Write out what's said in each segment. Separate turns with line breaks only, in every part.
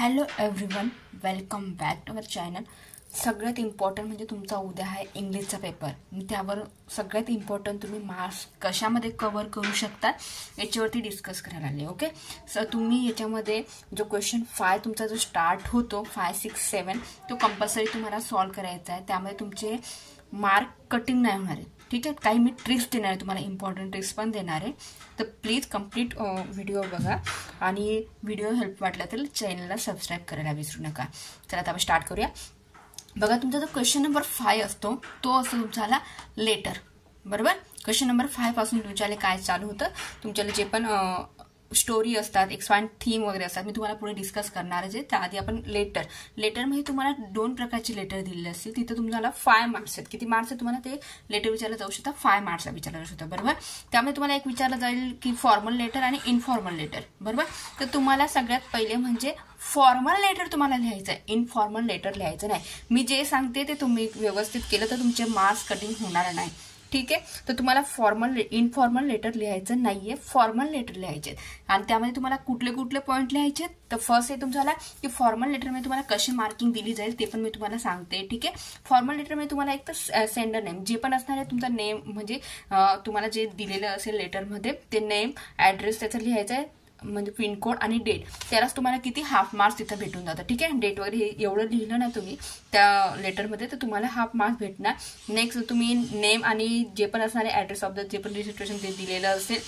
Hello everyone, welcome back to our channel. सगळ्यात important म्हणजे तुमचा उद्या आहे इंग्लिशचा पेपर. मी त्यावर सगळ्यात इम्पॉर्टंट तुम्ही मार्क्स कशामध्ये कव्हर करू शकता याच्यावरती डिस्कस करायला आले. ओके, सर तुम्ही याच्यामध्ये जो क्वेश्चन 5 तुमचा जो स्टार्ट होतो 5, 6, 7 तो कंपल्सरी तुम्हाला सॉल्व करायचा आहे. त्यामुळे तुमचे मार्क कटिंग नाही होणार आहे. ठीक आहे, काही मी ट्रिक्स देणार आहे तुम्हाला, इम्पॉर्टंट ट्रिक्स पण देणार आहे. तर प्लीज कम्प्लीट व्हिडिओ बघा आणि व्हिडिओ हेल्प वाटला तर चॅनलला सबस्क्राईब करायला विसरू नका. चला आता आपण स्टार्ट करूया. बघा, तुमचा जो क्वेश्चन नंबर 5 असतो तो असतो तुमचा लेटर. बरोबर, क्वेश्चन नंबर 5 पासून तुमच्याला काय चालू होतं, तुमच्याला जे पण स्टोरी असतात, एक्सपांड थीम वगैरे असतात, मी तुम्हाला पुढे डिस्कस करणार आहे. त्याआधी आपण लेटरमध्ये तुम्हाला 2 प्रकारचे लेटर दिलेले असतील. तिथे तुम्हाला 5 मार्क्स आहेत. किती मार्क्स आहेत तुम्हाला ते लेटर विचारलं जाऊ शकतं, 5 मार्क्सला विचारलं जाऊ शकतं. बरोबर, त्यामुळे तुम्हाला एक विचारलं जाईल की फॉर्मल लेटर आणि इनफॉर्मल लेटर. बरोबर, तर तुम्हाला सगळ्यात पहिले म्हणजे फॉर्मल लेटर तुम्हाला लिहायचं आहे, इनफॉर्मल लेटर लिहायचं नाही. मी जे सांगते ते तुम्ही व्यवस्थित केलं तर तुमचे मार्क्स कटिंग होणार नाही. ठीक आहे, तर तुम्हाला इनफॉर्मल लेटर लिहायचं नाहीये, फॉर्मल लेटर लिहायचे. आणि त्यामध्ये तुम्हाला कुठले कुठले पॉईंट लिहायचे. तर फर्स्ट आहे तुमच्याला की फॉर्मल लेटरमध्ये तुम्हाला कशी मार्किंग दिली जाईल ते पण मी तुम्हाला सांगते. ठीक आहे, फॉर्मल लेटरमध्ये तुम्हाला एक तर सेंडर नेम जे पण असणार आहे, तुमचा नेम म्हणजे तुम्हाला जे दिलेलं असेल लेटरमध्ये ते नेम, ऍड्रेस त्याचं लिहायचं आहे, म्हणजे पिनकोड आणि डेट. त्यालाच तुम्हाला किती हाफ मार्क्स तिथं भेटून जातात. ठीक आहे, डेट वगैरे हे एवढं लिहिलं ना तुम्ही त्या लेटरमध्ये तर तुम्हाला हाफ मार्क्स भेटणार. नेक्स्ट तुम्ही नेम आणि जे पण असणारे ऍड्रेस ऑफ द जे पण रजिस्ट्रेशन ते दिलेलं असेल,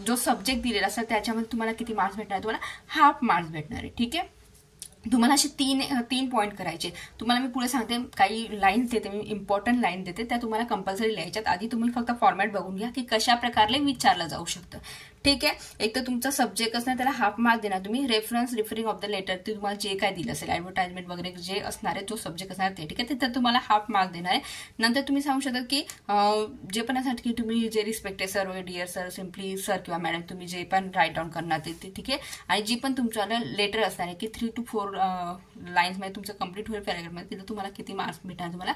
जो सब्जेक्ट दिलेला असेल त्याच्यामध्ये तुम्हाला किती मार्क्स भेटणार, तुम्हाला हाफ मार्क्स भेटणार आहे. ठीक आहे, तुम्हाला असे तीन पॉईंट करायचे. तुम्हाला मी पुढे सांगते, काही लाईन्स देते मी, इम्पॉर्टंट लाईन देते, त्या तुम्हाला कंपल्सरी लिहायच्यात. आधी तुम्ही फक्त फॉर्मॅट बघून घ्या की कशा प्रकारे विचारलं जाऊ शकतं. ठीक आहे, एक तर तुमचा सब्जेक्ट असणार त्याला हाफ मार्क देणार तुम्ही. रिफरिंग ऑफ द लेटर ते तुम्हाला जे काय दिलं असेल, ऍडव्हर्टाइजमेंट वगैरे जे असणार आहे, जो सब्जेक्ट असणार ते. ठीक आहे, तिथं तुम्हाला हाफ मार्क देणार आहे. नंतर तुम्ही सांगू शकता की जे पण असणार की तुम्ही जे रिस्पेक्टेड सर वगैरे, डिअर सर, सिम्पली सर किंवा मॅडम, तुम्ही जे पण राईट डाऊन करणार ते. ठीक आहे, आणि जी पण तुमच्याला लेटर असणार आहे की 3 to 4 लाईन्स मध्ये तुमचं कंप्लीट होईल पॅराग्राफमध्ये, तिथं तुम्हाला किती मार्क्स भेटणार, तुम्हाला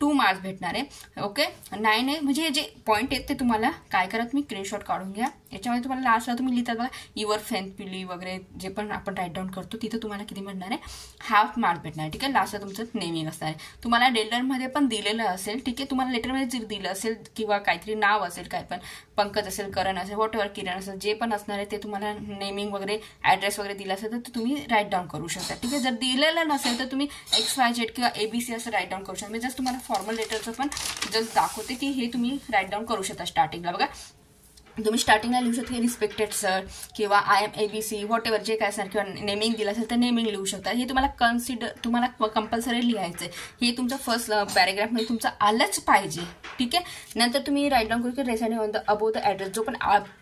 2 मार्क्स भेटणार आहे. ओके, 9 आहे. म्हणजे जे पॉईंट आहेत ते तुम्हाला काय करा, तुम्ही स्क्रीनशॉट काढून घ्या. याच्यामध्ये तुम्हाला लास्टला तुम्ही लिहितात बघा, युअर फ्रेंडली वगैरे जे पण आपण राईट डाऊन करतो तिथं तुम्हाला किती भेटणार आहे, हाफ मार्क भेटणार आहे. ठीक आहे, लास्टला तुमचं नेमिंग असणार आहे. तुम्हाला लेटरमध्ये पण दिलेलं असेल. ठीक आहे, तुम्हाला लेटरमध्ये जे दिलं असेल किंवा काहीतरी नाव असेल, काय पण पंकज असेल, करण असेल, वॉट एव्हर, किरण असेल, जे पण असणार आहे ते तुम्हाला नेमिंग वगैरे ऍड्रेस वगैरे दिला असेल तर तुम्ही राईट डाऊन करू शकता. ठीक आहे, जर दिलेलं नसेल तर तुम्ही XYZ किंवा ABC असं राईट डाऊन करू शकता. मी जस्ट तुम्हाला फॉर्मल लेटरचं पण जस्ट दाखवते की हे तुम्ही राईट डाऊन करू शकता. स्टार्टिंगला बघा, तुम्ही स्टार्टिंगला लिहू शकता रिस्पेक्टेड सर किंवा IM ABC वॉट एव्हर जे काय असणार, किंवा नेमिंग दिलं असेल तर नेमिंग लिहू शकता. हे तुम्हाला कंपल्सरी लिहायचं आहे. हे तुमचं फर्स्ट पॅरेग्राफमध्ये तुमचं आलंच पाहिजे. ठीक आहे, नंतर तुम्ही राईट डाऊन करू की residing on the above the address, जो पण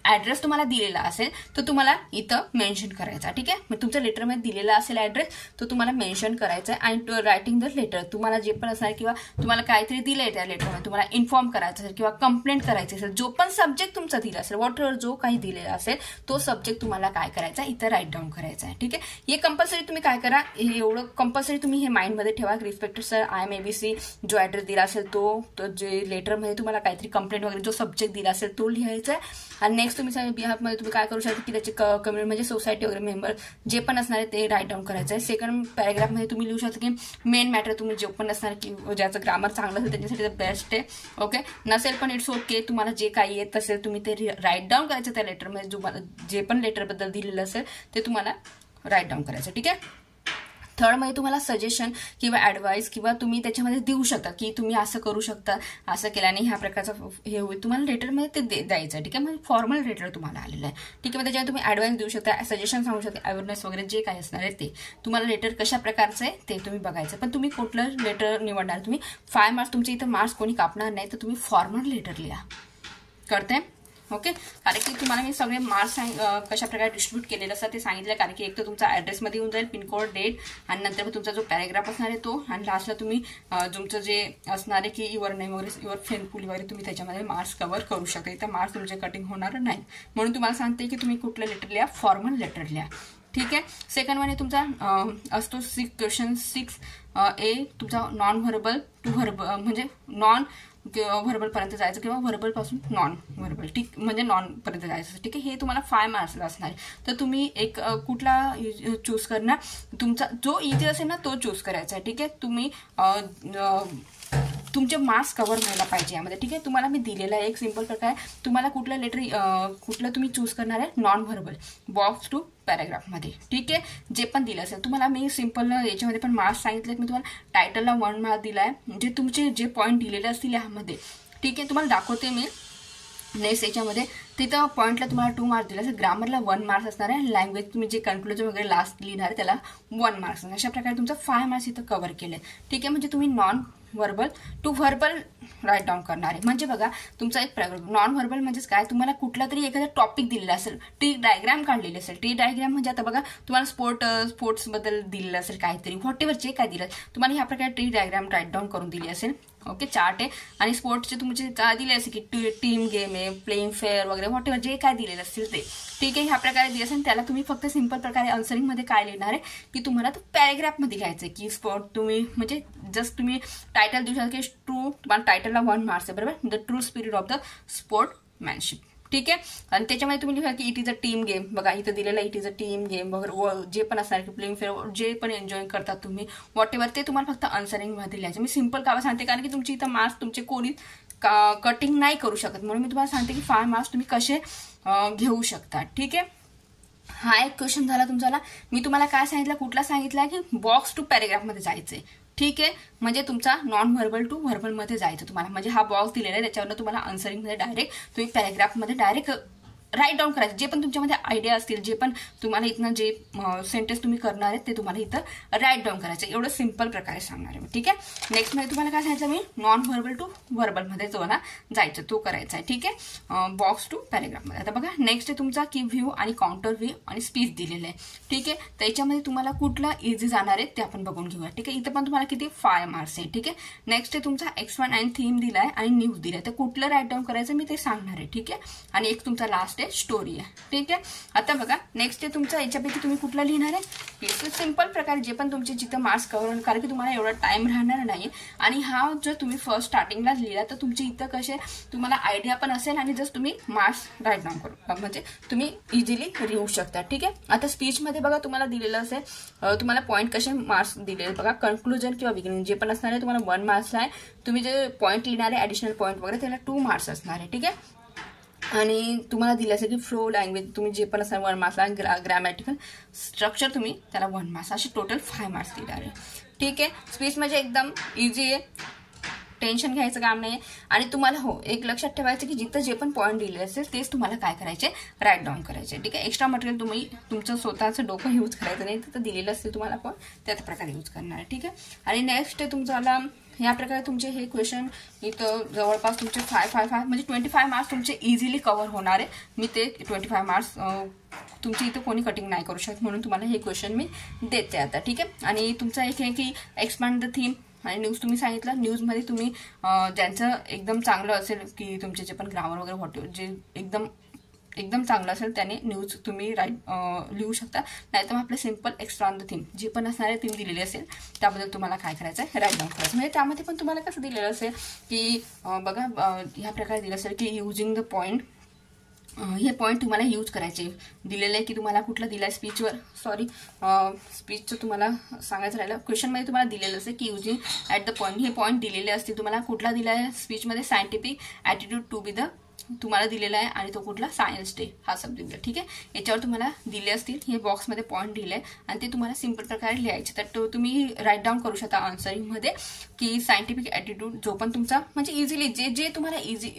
ऍड्रेस तुम्हाला दिलेला असेल तो तुम्हाला इथं मेन्शन करायचा. ठीक आहे, मग तुमच्या लेटरमध्ये दिलेला असेल ऍड्रेस तो तुम्हाला मेन्शन करायचा आहे. आणि रायटिंग द लेटर, तुम्हाला जे पण असणार किंवा तुम्हाला काहीतरी दिलंय त्या लेटरमध्ये, तुम्हाला इन्फॉर्म करायचं असेल किंवा कंप्लेंट करायची असेल, जो पण सब्जेक्ट तुमचा दिला असेल, वॉट एव्हर जो काही दिलेला असेल तो सब्जेक्ट तुम्हाला काय करायचा, इथं राईट डाऊन करायचा आहे. ठीक आहे, हे कंपल्सरी तुम्ही काय करा, हे एवढं कंपल्सरी तुम्ही हे माइंडमध्ये ठेवा. रिस्पेक्टेड सर, IM ABC, जो ऍड्रेस दिला असेल तो जे लेटरमध्ये तुम्हाला काहीतरी कंप्लेंट वगैरे जो सब्जेक्ट दिला असेल तो लिहायचा आहे. आणि नेक्स्ट तुम्ही बिहाफमध्ये तुम्ही काय करू शकता की त्याचे कम्युनिटी म्हणजे सोसायटी वगैरे मेंबर जे पण असणार आहे ते राईट डाऊन करायचं आहे. सेकंड पॅरेग्राफमध्ये तुम्ही लिहू शकता की मेन मॅटर, तुम्ही जे पण असणार की ज्याचं ग्रामर चांगलं असेल त्यांच्यासाठी बेस्ट आहे. ओके, नसेल पण इट्स ओके, तुम्हाला जे काही येत असेल तुम्ही ते राईट डाऊन करायचं त्या लेटरमध्ये. तुम्हाला जे पण लेटरबद्दल दिलेलं असेल ते तुम्हाला राईट डाऊन करायचं. ठीक आहे, थर्डमध्ये तुम्हाला सजेशन किंवा ऍडवाइस किंवा तुम्ही त्याच्यामध्ये देऊ शकता की तुम्ही असं करू शकता, असं केल्याने ह्या प्रकारचं हे होईल, तुम्हाला लेटरमध्ये ते द्यायचं. ठीक आहे, म्हणजे फॉर्मल लेटर तुम्हाला आलेलं आहे. ठीक आहे, मग त्याच्यावर तुम्ही ऍडवाइस देऊ शकता, सजेशन सांगू शकता, अवेअरनेस वगैरे जे काही असणार आहे ते. तुम्हाला लेटर कशा प्रकारचं आहे ते तुम्ही बघायचं. पण तुम्ही कुठलं लेटर निवडणार, तुम्ही 5 मार्क्स तुमचे इथं मार्क्स कोणी कापणार नाही, तर तुम्ही फॉर्मल लेटर लिहा. कळतंय? ओके, कारण की तुम्हाला मी सगळे मार्क्स कशा प्रकारे डिस्ट्रीब्यूट केलेले असतात ते सांगितलं. कारण की एक तर तुमचा ऍड्रेसमध्ये येऊन जाईल, पिनकोड, डेट, आणि नंतर तुमचा जो पॅरेग्राफ असणार आहे तो, आणि लास्टला तुम्ही तुमचं जे असणार आहे की युअर नेम वगैरे, युअर फ्रेंडफुल वगैरे, तुम्ही त्याच्यामध्ये मार्क्स कव्हर करू शकता. इथं मार्क्स तुमचे कटिंग होणार नाही. म्हणून तुम्हाला सांगते की तुम्ही कुठलं लेटर लिहा, फॉर्मल लेटर लिहा. ठीक आहे, सेकंड वन तुमचा असतो क्वेश्चन 6A तुमचा नॉन व्हर्बल टू व्हर्बल, म्हणजे नॉन व्हर्बलपर्यंत जायचं किंवा व्हर्बलपासून नॉन व्हर्बल, ठीक, म्हणजे नॉनपर्यंत जायचं, ठीक आहे. हे तुम्हाला 5 मार्क्सला असणार आहे. तर तुम्ही एक कुठला चूज करणार, तुमचा जो इझी असेल ना तो चूज करायचा आहे, ठीक आहे. तुम्ही तुमचे मार्क्स कव्हर व्हायला पाहिजे यामध्ये, ठीक आहे. तुम्हाला मी दिलेला आहे एक सिंपल प्रकार आहे. तुम्हाला कुठलं कुठलं तुम्ही चूज करणार आहे, नॉन व्हर्बल बॉक्स टू पॅराग्राफमध्ये, ठीक आहे. जे पण दिलं असेल तुम्हाला मी सिंपल याच्यामध्ये पण मार्क्स सांगितलेत. मी तुम्हाला टायटलला 1 मार्क दिला आहे, म्हणजे तुमचे जे पॉईंट दिलेले असतील यामध्ये, ठीक आहे. तुम्हाला दाखवते मी नेक्स्ट याच्यामध्ये. तिथं पॉईंटला तुम्हाला 2 मार्क्स दिले असेल, ग्रामरला 1 मार्क्स असणार आहे, लँग्वेज तुम्ही जे कन्क्लुजन वगैरे लास्ट लिहिणार आहे त्याला 1 मार्क्स. अशा प्रकारे तुमचं 5 मार्क्स इथं कव्हर केले, ठीक आहे. म्हणजे तुम्ही non verbal to verbal write down करणार आहे. म्हणजे बघा तुमचा एक नॉन व्हर्बल म्हणजेच काय, तुम्हाला कुठला तरी एखादा टॉपिक दिलेला असेल, टी डायग्राम काढलेली असेल. टी डायग्राम म्हणजे आता बघा तुम्हाला स्पोर्ट्सबद्दल दिलेलं असेल काहीतरी, व्हॉट एव्हर जे काय दिलं तुम्हाला ह्या प्रकारे टी डायग्राम राईट डाऊन करून दिली असेल, ओके. चार्ट आहे आणि स्पोर्ट्सचे तुमचे काय दिले असेल की टीम गेम आहे, प्लेइंग फेअर वगैरे व्हॉट एव्हर जे काय दिलेलं असेल ते, ठीक आहे. ह्या प्रकारे दिले असेल त्याला तुम्ही फक्त सिंपल प्रकारे आन्सरिंगमध्ये काय लिहिणार आहे की तुम्हाला तो पॅरेग्राफमध्ये घ्यायचं आहे की स्पोर्ट तुम्ही म्हणजे जस्ट तुम्ही टायटल देऊ शकता की ट्रू, तुम्हाला टायटलला 1 मार्क्स आहे, बरोबर. The true spirit of the sportsmanship, ठीक आहे. आणि त्याच्यामध्ये तुम्ही लिहा की it is a team game, बघा इथं दिलेलं it is a team game वगैरे जे पण असणार की प्लेइंग फेअर जे पण एन्जॉय करतात तुम्ही व्हॉट एव्हर ते तुम्हाला फक्त आन्सरिंगमध्ये लिहायचं. मी सिंपल का सांगते कारण की तुमची इथं मार्क्स तुमचे कोणी कटिंग नाही करू शकत, म्हणून मी तुम्हाला सांगते की 5 मार्क्स तुम्ही कसे घेऊ शकता, ठीक आहे. हा एक क्वेश्चन झाला तुमचा. मी तुम्हाला काय सांगितलं, कुठला सांगितलं की बॉक्स टू पॅरेग्राफमध्ये जायचंय, ठीक आहे. म्हणजे तुमचा नॉन व्हर्बल टू व्हर्बलमध्ये जायचं तुम्हाला, म्हणजे हा बॉक्स दिलेला आहे त्याच्यावर तुम्हाला आन्सरिंगमध्ये डायरेक्ट तुम्ही पॅरेग्राफमध्ये डायरेक्ट राईट डाऊन करायचं. जे पण तुमच्यामध्ये आयडिया असतील, जे पण तुम्हाला इथनं जे सेंटेन्स तुम्ही करणार आहेत ते तुम्हाला इथं राईट डाऊन करायचं. एवढं सिंपल प्रकारे सांगणार आहे, ठीक आहे. नेक्स्ट मध्ये तुम्हाला काय सांगितलं मी, नॉन व्हर्बल टू व्हर्बलमध्ये जो ना जायचं तो करायचा आहे, ठीक आहे. बॉक्स टू पॅरेग्राफमध्ये. आता बघा नेक्स्ट आहे तुमचा की व्ह्यू आणि काउंटर व्ह्यू आणि स्पीच दिलेलं आहे, ठीक आहे. त्याच्यामध्ये तुम्हाला कुठला इझी जाणार आहे ते आपण बघून घेऊया, ठीक आहे. इथं पण तुम्हाला किती 5 मार्क्स आहे, ठीक आहे. नेक्स्ट आहे तुमचा X1 आणि थीम दिलाय आणि न्यूज दिलाय, तर कुठलं राईट डाऊन करायचं मी ते सांगणार आहे, ठीक आहे. आणि एक तुमचा लास्ट स्टोरी आहे, ठीक आहे. आता बघा नेक्स्ट आहे तुमचा याच्यापैकी तुम्ही कुठला लिहिणार आहे, सिंपल प्रकारे जे पण तुमचे जिथं मार्क्स कव्हर होईल, कारण की तुम्हाला एवढा टाइम राहणार नाही. आणि हा जर तुम्ही फर्स्ट स्टार्टिंगला लिहिला तर तुमची इथं कसे तुम्हाला आयडिया पण असेल आणि जस्ट तुम्ही मार्क्स राईट डाऊन करू म्हणजे तुम्ही इझिली लिहू शकता, ठीक आहे. आता स्पीचमध्ये बघा तुम्हाला दिलेलं असेल, तुम्हाला पॉईंट कसे मार्क्स दिले बघा, कन्क्लुजन किंवा बिगिनिंग जे पण असणार आहे तुम्हाला 1 मार्क्स आहे. तुम्ही जे पॉईंट लिहिणार आहे ऍडिशनल पॉईंट वगैरे त्याला 2 मार्क्स असणार आहे, ठीक आहे. आणि तुम्हाला दिलं असेल की फ्लो लँग्वेज तुम्ही जे पण असणार 1 मार्क्स आणि ग्रॅमॅटिकल स्ट्रक्चर तुम्ही त्याला 1 मार्क्स, असे टोटल 5 मार्क्स दिणार आहे, ठीक आहे. स्पीच म्हणजे एकदम इझी आहे, टेन्शन घ्यायचं काम नाही. आणि तुम्हाला हो एक लक्षात ठेवायचं की जिथं जे पण पॉईंट दिले असेल तेच तुम्हाला काय करायचे, राईट डाऊन करायचे, ठीक आहे. एक्स्ट्रा मटेरियल तुम्ही तुमचं स्वतःचं डोकं यूज करायचं नाही, तिथं दिलेलं असेल तुम्हाला पण त्याच प्रकारे यूज करणार आहे, ठीक आहे. आणि नेक्स्ट आहे तुमचा या प्रकारे तुमचे हे क्वेश्चन इथं जवळपास तुमचे 5 म्हणजे 25 मार्क्स तुमचे इझिली कव्हर होणार आहे. मी ते 25 मार्क्स तुमची इथं कोणी कटिंग नाही करू शकत, म्हणून तुम्हाला हे क्वेश्चन मी देते आता, ठीक आहे. आणि तुमचा एक आहे की एक्सपांड द थीम आणि न्यूज तुम्ही सांगितलं. न्यूजमध्ये तुम्ही ज्यांचं एकदम चांगलं असेल की तुमचे जे पण ग्रामर वगैरे व्हॉट जे एकदम चांगलं असेल त्याने न्यूज तुम्ही लिहू शकता. नाहीतर मग आपलं simple extra on the theme जे पण असणारे थीम दिलेली असेल त्याबद्दल तुम्हाला काय करायचं आहे, राईट डाऊन करायचं. म्हणजे त्यामध्ये पण तुम्हाला कसं दिलेलं असेल की बघा ह्या प्रकारे दिलं असेल की युजिंग द पॉईंट, हे पॉईंट तुम्हाला यूज करायचे दिलेले आहे की तुम्हाला कुठलं दिलं आहे स्पीचवर, सॉरी स्पीचचं तुम्हाला सांगायचं राहिलं. क्वेश्चनमध्ये तुम्हाला दिलेलं असेल की युजिंग ॲट द पॉईंट, हे पॉईंट दिलेले असतील तुम्हाला. कुठला दिला आहे स्पीचमध्ये, scientific attitude to be the तुम्हाला दिलेला आहे आणि तो कुठला सायन्स डे हा सब्जेक्ट, ठीक आहे. याच्यावर तुम्हाला दिले असतील, हे बॉक्समध्ये पॉईंट दिले आणि ते तुम्हाला सिंपल प्रकारे लिहायचे. तर तुम्ही राईट डाऊन करू शकता आन्सरिंगमध्ये की सायंटिफिक ॲटिट्यूड जो पण तुमचा म्हणजे इझिली जे तुम्हाला इझी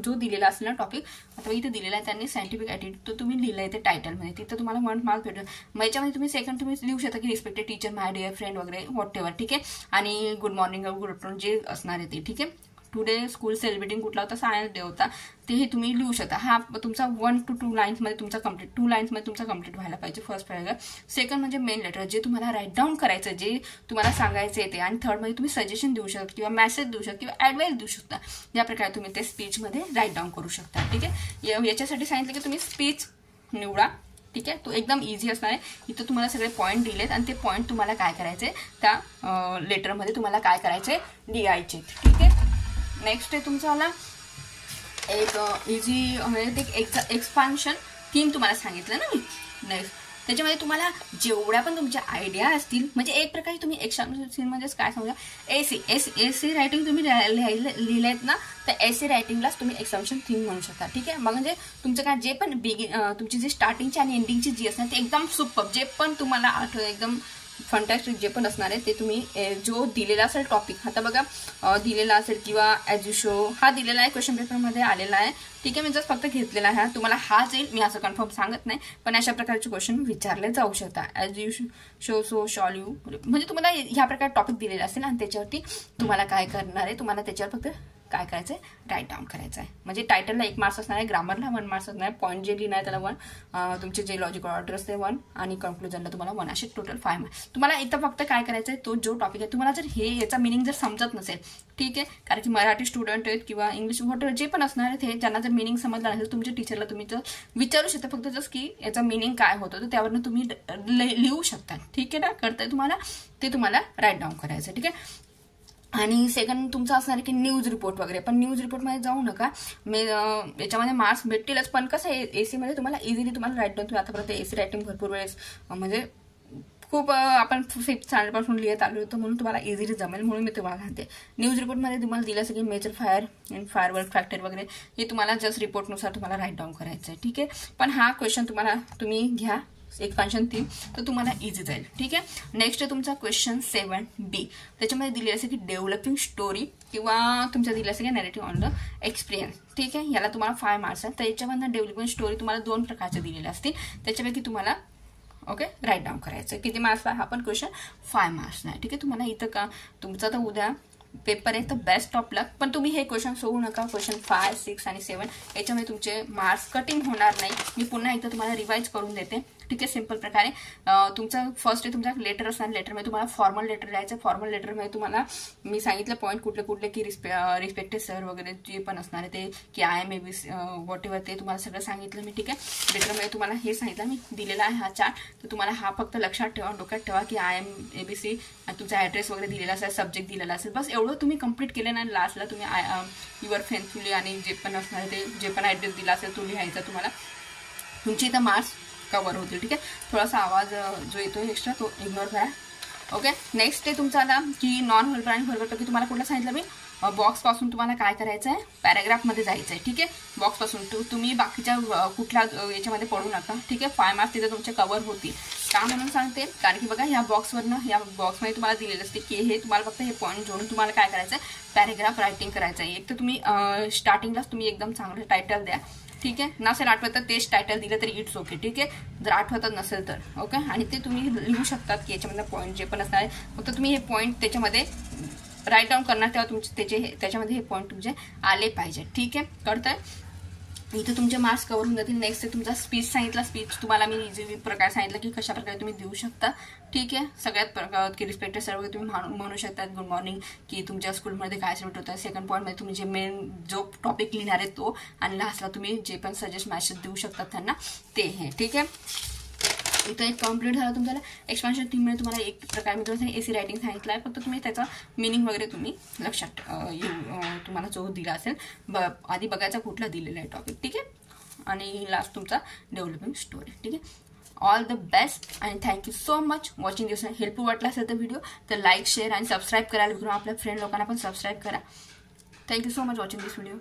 जो दिलेला असेल ना टॉपिक, आता इथे दिलेला आहे त्यांनी सायंटिफिक ॲटिट्यूड, तो तुम्ही लिहिला आहे ते टायटलमध्ये, तिथं तुम्हाला 1 मार्क भेटेल. मग याच्यामध्ये तुम्ही सेकंड तुम्ही लिहू शकता की respected teacher, my dear friend वगैरे व्हॉट एव्हर, ठीक आहे. आणि गुड मॉर्निंग गुड आफ्टरनून जे असणार आहे ते, ठीक आहे. टुडे स्कूल सेलिब्रेटिंग कुठला होता, सायन्स डे होता, तेही तुम्ही लिहू शकता. हा तुमचा 1 to 2 लाईन्समध्ये तुमचा कम्प्लीट, 2 लाईन्समध्ये तुमचा कम्प्लीट व्हायला पाहिजे फर्स्ट पॅराग्राफ. सेकंड म्हणजे मेन लेटर जे तुम्हाला राईट डाऊन करायचं, जे तुम्हाला सांगायचं आहे ते. आणि थर्ड मध्ये तुम्ही सजेशन देऊ शकता किंवा मेसेज देऊ शकता किंवा ॲडवाइस देऊ शकता. या प्रकारे तुम्ही ते स्पीचमध्ये राईट डाऊन करू शकता, ठीक आहे. याच्यासाठी सांगितलं की तुम्ही स्पीच निवडा, ठीक आहे. तो एकदम इझी असणार आहे. इथं तुम्हाला सगळे पॉईंट दिलेत आणि ते पॉईंट तुम्हाला काय करायचे त्या लेटरमध्ये तुम्हाला काय करायचे लिहायचे, ठीक आहे. नेक्स्ट आहे तुमचा आला एक इझी म्हणजे एक एक्सपान्शन थीम तुम्हाला सांगितलं ना मी. नेक्स्ट त्याच्यामध्ये तुम्हाला जेवढ्या पण तुमच्या आयडिया असतील म्हणजे एक प्रकारे तुम्ही एक्सपान्शन म्हणजेच काय समजा एसी रायटिंग तुम्ही लिहिलेत ना, तर एसी रायटिंगलाच तुम्ही एक्सपान्शन थीम म्हणू शकता. ठीक आहे. मग म्हणजे तुमचं काय जे पण तुमची जी स्टार्टिंगची आणि एंडिंगची जी असणार ते एकदम सुपर, जे पण तुम्हाला आठवतं एकदम फंटॅस्टिक जे पण असणार आहे ते तुम्ही जो दिलेला असेल टॉपिक, आता बघा दिलेला असेल किंवा ॲज यू शो हा दिलेला आहे क्वेश्चन पेपरमध्ये आलेला आहे. ठीक आहे. मी जस्ट फक्त घेतलेला आहे. तुम्हाला हाच येईल मी असं कन्फर्म सांगत नाही, पण अशा प्रकारचे क्वेश्चन विचारले जाऊ शकतात. As you show so shawl you म्हणजे तुम्हाला ह्या प्रकारे टॉपिक दिलेला असेल आणि त्याच्यावरती तुम्हाला काय करणार आहे, तुम्हाला त्याच्यावर फक्त काय करायचं आहे, राईट डाऊन करायचं आहे. म्हणजे टायटलला 1 मार्क्स असणार आहे, ग्रामरला 1 मार्क्स असणार आहे, पॉईंट जे लिहिणार आहे त्याला 1, तुमचे जे लॉजिकल ऑर्डर असते 1 आणि कन्क्लुजनला तुम्हाला 1, असे टोटल 5 मार्क्स. तुम्हाला इथं फक्त काय करायचं आहे, तो जो टॉपिक आहे तुम्हाला जर याचा मिनिंग जर समजत नसेल, ठीक आहे, कारण की मराठी स्टुडंट आहेत किंवा इंग्लिश वॉटर जे पण असणार आहेत हे ज्यांना जर मिनिंग समजलं नसेल तुमच्या टीचरला तुम्ही जर विचारू शकता फक्त जस्ट की याचा मिनिंग काय होतं, तर त्यावरनं तुम्ही लिहू शकता. ठीक आहे ना, करताय तुम्हाला ते तुम्हाला राईट डाऊन करायचं. ठीक आहे. आणि सेकंड तुमचं असणार आहे की न्यूज रिपोर्ट वगैरे, पण न्यूज रिपोर्टमध्ये जाऊ नका. याच्यामध्ये मार्क्स भेटतीलच, पण कसं आहे एसीमध्ये तुम्हाला इझिली तुम्हाला राईट डाऊन, तुम्ही आतापर्यंत एसी रायटिंग भरपूर वेळेस म्हणजे खूप आपण 5th स्टँडर्डपासून लिहित आलो होतो म्हणून तुम्हाला इझिली जमेल, म्हणून मी तुम्हाला सांगते. न्यूज रिपोर्टमध्ये तुम्हाला दिलं असं की major fire and firework factor वगैरे हे तुम्हाला जस्ट रिपोर्टनुसार तुम्हाला राईट डाऊन करायचं आहे. ठीक आहे. पण हा क्वेश्चन तुम्ही घ्या एक्सपान्शन थीम, तर तुम्हाला इझी जाईल. ठीक आहे. नेक्स्ट आहे तुमचा क्वेश्चन 7B. त्याच्यामध्ये दिले असेल की डेव्हलपिंग स्टोरी किंवा तुमच्या दिलं असेल की नॅरेटिव्ह ऑन द एक्सपिरियन्स. ठीक आहे. याला तुम्हाला 5 मार्क्स आहे. तर याच्यामधनं डेव्हलपिंग स्टोरी तुम्हाला 2 प्रकारचे दिलेले असतील, त्याच्यापैकी तुम्हाला ओके राईट डाऊन करायचं. किती मार्क्सला हा पण क्वेश्चन 5 मार्क्स नाही. ठीक आहे. तुम्हाला इथं का तुमचा तर उद्या पेपर आहे तर बेस्ट ऑफ लक, पण तुम्ही हे क्वेश्चन सोडू नका. क्वेश्चन 5, 6 आणि 7 याच्यामध्ये तुमचे मार्क्स कटिंग होणार नाही. मी पुन्हा एकदा तुम्हाला रिवाइज करून देते. ठीक आहे. सिंपल प्रकारे तुमचा फर्स्ट आहे तुमचा लेटर असणार, लेटरमध्ये तुम्हाला फॉर्मल लेटर लिहायचं. फॉर्मल लेटरमध्ये तुम्हाला मी सांगितलं पॉईंट कुठले कुठले की रिस्पेक्टेड सर वगैरे जे पण असणार आहे ते की I am ABC whatever ते तुम्हाला सगळं सांगितलं मी. ठीक आहे. लेटरमध्ये तुम्हाला हे सांगितलं मी दिलेला आहे हा चार्ट, तर तुम्हाला हा फक्त लक्षात ठेवा, डोक्यात ठेवा की आय एम एबीसी आणि तुमचा ॲड्रेस वगैरे दिलेला असेल, सब्जेक्ट दिलेला असेल, बस एवढं तुम्ही कंप्लीट केलं ना. लास्टला तुम्ही युअर फेथफुली आणि जे पण असणार ते जे पण ॲड्रेस दिला असेल तो लिहायचा. तुम्हाला तुमचे इथं मार्क्स कवर होतील. ठीक आहे. थोडासा आवाज जो येतो एक्स्ट्रा तो इग्नोर करा. ओके. नेक्स्ट आहे तुमचा आला की नॉन व्हर्बल आणि व्हर्बल पैकी तुम्हाला कुठलं सांगितलं मी, बॉक्सपासून तुम्हाला काय करायचं आहे, पॅराग्राफमध्ये जायचं आहे. ठीक आहे. बॉक्सपासून तुम्ही बाकीच्या कुठल्या याच्यामध्ये पडू नका. ठीक आहे. 5 मार्क्स तिथे तुमचे कवर होतील. का म्हणून सांगते, कारण की बघा ह्या बॉक्सवरनं या बॉक्समध्ये तुम्हाला दिलेलं असते की हे तुम्हाला फक्त हे पॉईंट जोडून तुम्हाला काय करायचं आहे, पॅराग्राफ रायटिंग करायचं आहे. एक तर तुम्ही स्टार्टिंगलाच तुम्ही एकदम चांगलं टायटल द्या. ठीक आहे. नसेल आठवत तर तेच टायटल दिलं तरी इट्स ओके. ठीक आहे. जर आठवतच नसेल तर ओके. आणि ते तुम्ही लिहू शकतात की याच्यामध्ये पॉईंट जे पण असणार आहे फक्त तुम्ही हे पॉईंट त्याच्यामध्ये राईट डाऊन करणार, तेव्हा तुमचे त्याच्यामध्ये हे पॉईंट तुमचे आले पाहिजे. ठीक आहे. कळतंय. इथे तुमचे मार्क्स कवर होऊन जातील. नेक्स्ट आहे तुमचा स्पीच सांगितला. स्पीच तुम्हाला मी इझी प्रकारे सांगितलं की कशा प्रकारे तुम्ही देऊ शकता. ठीक आहे. सगळ्यात प्रकार की रिस्पेक्टेड सर वगैरे तुम्ही म्हणू शकतात गुड मॉर्निंग की तुमच्या स्कूलमध्ये काय सेलिब्रेट होतं. सेकंड पॉईंटमध्ये तुम्ही जे मेन जो टॉपिक लिहिणार आहे तो, आणि लास्टला तुम्ही जे पण सजेस्ट मॅसेज देऊ शकतात त्यांना ते हे. ठीक आहे. इथं एक कम्प्लीट झालं तुमच्याला एक्सपान्शन थीममध्ये तुम्हाला एक प्रकारे मी तुम्हाला एसी रायटिंग सांगितलं आहे. फक्त तुम्ही त्याचा मिनिंग वगैरे तुम्ही लक्षात तुम्हाला जो दिला असेल आधी बघायचा कुठला दिलेला आहे टॉपिक. ठीक आहे. आणि लास्ट तुमचा डेव्हलपिंग स्टोरी. ठीक आहे. ऑल द बेस्ट आणि थँक्यू सो मच वॉचिंग दिस. हेल्पफुल वाटला असेल तर व्हिडिओ तर लाईक शेअर आणि सबस्क्राईब करायला विसरू. आपल्या फ्रेंड लोकांना पण सबस्क्राईब करा. थँक्यू सो मच वॉचिंग दिस व्हिडिओ.